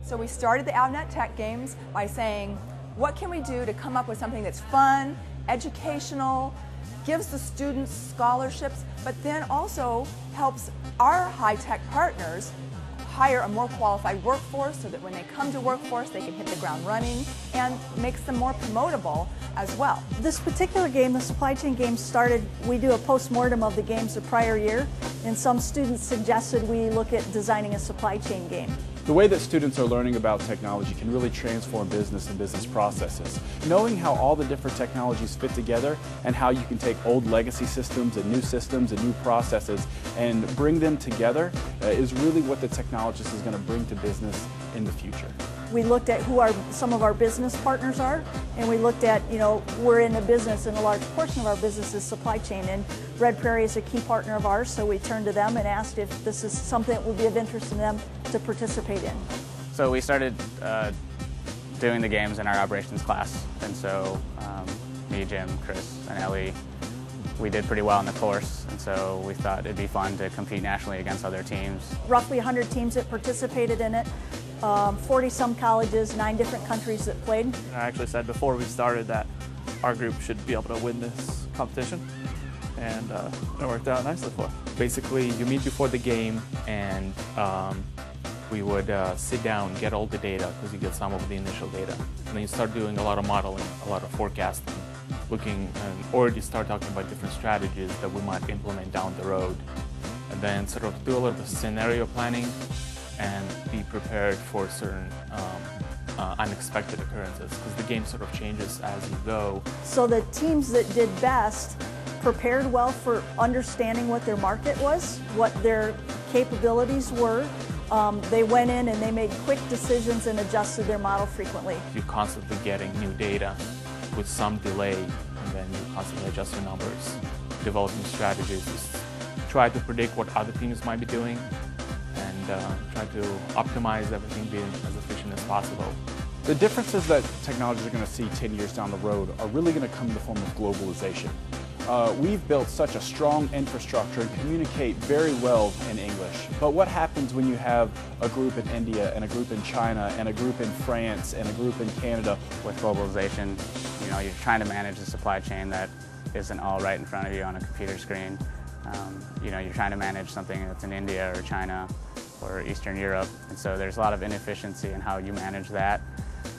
So we started the Avnet TechGames by saying, what can we do to come up with something that's fun, educational, gives the students scholarships, but then also helps our high-tech partners hire a more qualified workforce so that when they come to workforce they can hit the ground running, and makes them more promotable as well. This particular game, the supply chain game, started, we do a post-mortem of the games the prior year, and some students suggested we look at designing a supply chain game. The way that students are learning about technology can really transform business and business processes. Knowing how all the different technologies fit together and how you can take old legacy systems and new processes and bring them together is really what the technologist is going to bring to business in the future. We looked at who some of our business partners are, and we looked at, we're in a business, and a large portion of our business is supply chain, and Red Prairie is a key partner of ours, so we turned to them and asked if this is something that would be of interest to them to participate in. So we started doing the games in our operations class, and so me, Jim, Chris, and Ellie, we did pretty well in the course, and so we thought it'd be fun to compete nationally against other teams. Roughly 100 teams that participated in it. 40-some colleges, 9 different countries that played. I actually said before we started that our group should be able to win this competition, and it worked out nicely for us. Basically, you meet before the game, and we would sit down, get all the data, because you get some of the initial data. And then you start doing a lot of modeling, a lot of forecasting, looking, and already start talking about different strategies that we might implement down the road. And then sort of do a little bit of scenario planning, and be prepared for certain unexpected occurrences, because the game sort of changes as you go. So the teams that did best prepared well for understanding what their market was, what their capabilities were. They went in and they made quick decisions and adjusted their model frequently. You're constantly getting new data with some delay, and then you constantly adjust your numbers, developing strategies, try to predict what other teams might be doing, and try to optimize everything, being as efficient as possible. The differences that technologies are going to see 10 years down the road are really going to come in the form of globalization. We've built such a strong infrastructure and communicate very well in English. But what happens when you have a group in India and a group in China and a group in France and a group in Canada? With globalization, you're trying to manage a supply chain that isn't all right in front of you on a computer screen. You're trying to manage something that's in India or China or Eastern Europe, and so there's a lot of inefficiency in how you manage that.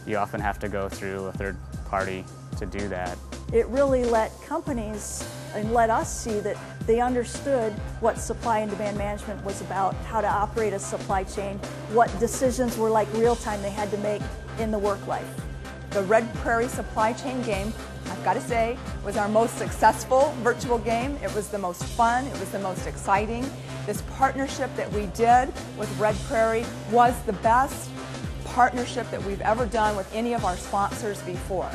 You often have to go through a third party to do that. It really let companies and let us see that they understood what supply and demand management was about, how to operate a supply chain, what decisions were like real time they had to make in the work life. The Red Prairie supply chain game, I've got to say, was our most successful virtual game. It was the most fun, it was the most exciting. This partnership that we did with Red Prairie was the best partnership that we've ever done with any of our sponsors before.